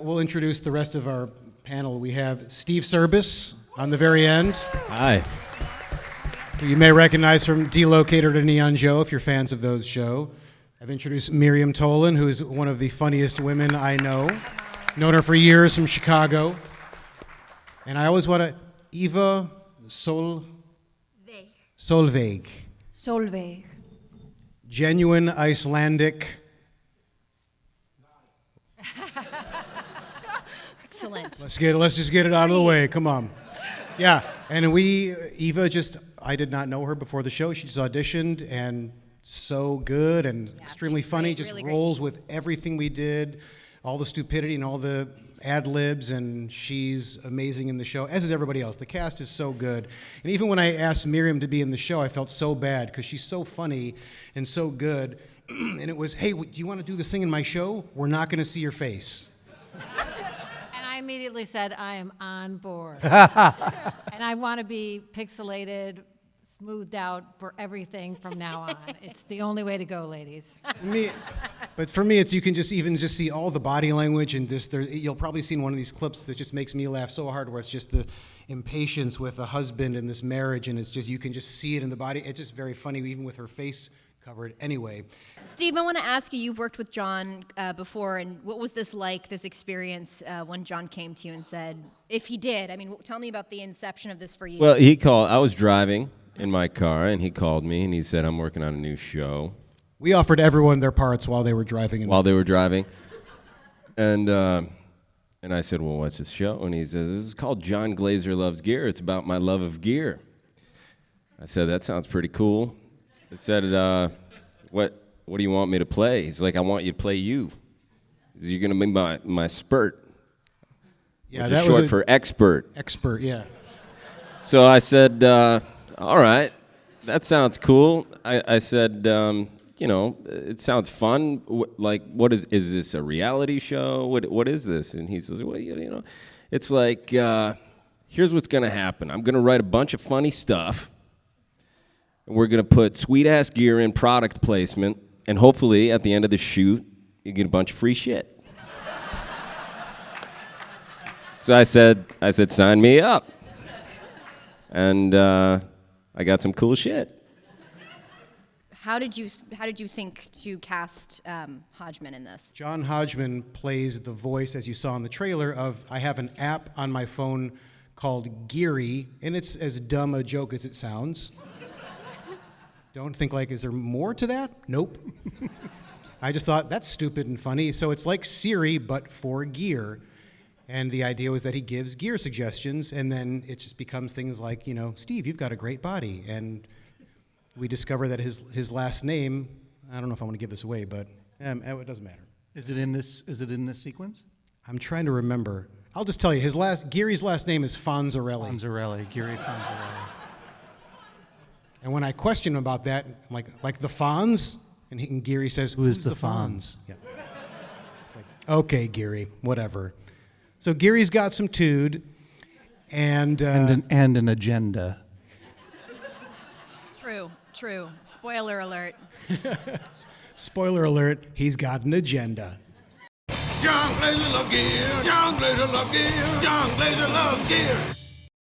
we'll introduce the rest of our panel. We have Steve Service on the very end. Hi. Who you may recognize from Delocator to Neon Joe if you're fans of those shows. I've introduced Miriam Tolan, who is one of the funniest women I know. Known her for years from Chicago. And I always want to, Eva Solveig. Solveig. Genuine Icelandic. Excellent. Let's just get it out of the way. Come on. Yeah, and Eva I did not know her before the show. She just auditioned and so good and extremely funny. Great, just really rolls with everything we did, all the stupidity and all the ad libs, and she's amazing in the show, as is everybody else. The cast is so good. And even when I asked Miriam to be in the show, I felt so bad because she's so funny and so good. And it was, hey, do you want to do this thing in my show? We're not going to see your face. And I immediately said, I am on board. And I want to be pixelated, smoothed out for everything from now on. It's the only way to go, ladies. But for me, it's you can just see all the body language, and you'll probably seen one of these clips that just makes me laugh so hard, where it's just the impatience with a husband in this marriage, and it's just you can just see it in the body. It's just very funny, even with her face covered. Anyway, Steve, I want to ask you. You've worked with Jon before, and what was this like? This experience when Jon came to you and said, if he did, I mean, tell me about the inception of this for you. Well, he called. I was driving in my car, and he called me, and he said, I'm working on a new show. we offered everyone their parts while they were driving. And I said, well, what's this show? And he said, this is called Jon Glaser Loves Gear. It's about my love of gear. I said, that sounds pretty cool. I said, what do you want me to play? He's like, I want you to play you. You're going to be my spurt. Yeah, which that is was short for expert. Expert, yeah. So I said, all right, that sounds cool. I said, it sounds fun. What is this a reality show? What is this? And he says, well, it's like, here's what's going to happen. I'm going to write a bunch of funny stuff, and we're going to put sweet-ass gear in product placement, and hopefully at the end of the shoot, you get a bunch of free shit. So I said, sign me up. And I got some cool shit. How did you think to cast Hodgman in this? John Hodgman plays the voice, as you saw in the trailer, of I have an app on my phone called Geary, and it's as dumb a joke as it sounds. Don't think is there more to that? Nope. I just thought, that's stupid and funny. So it's like Siri, but for gear. And the idea was that he gives gear suggestions, and then it just becomes things like, Steve, you've got a great body. And we discover that his last name, I don't know if I want to give this away, but it doesn't matter. Is it in this sequence? I'm trying to remember. I'll just tell you, Geary's last name is Fonzarelli. Geary Fonzarelli. And when I question him about that, I'm like the Fonz? And Geary says, Who is Who's the Fonz? Yeah. Okay, Geary, whatever. So Geary's got some tude, and an agenda. True. Spoiler alert. Spoiler alert, he's got an agenda. Jon Glaser loves gear. Jon Glaser loves gear. Jon Glaser loves gear.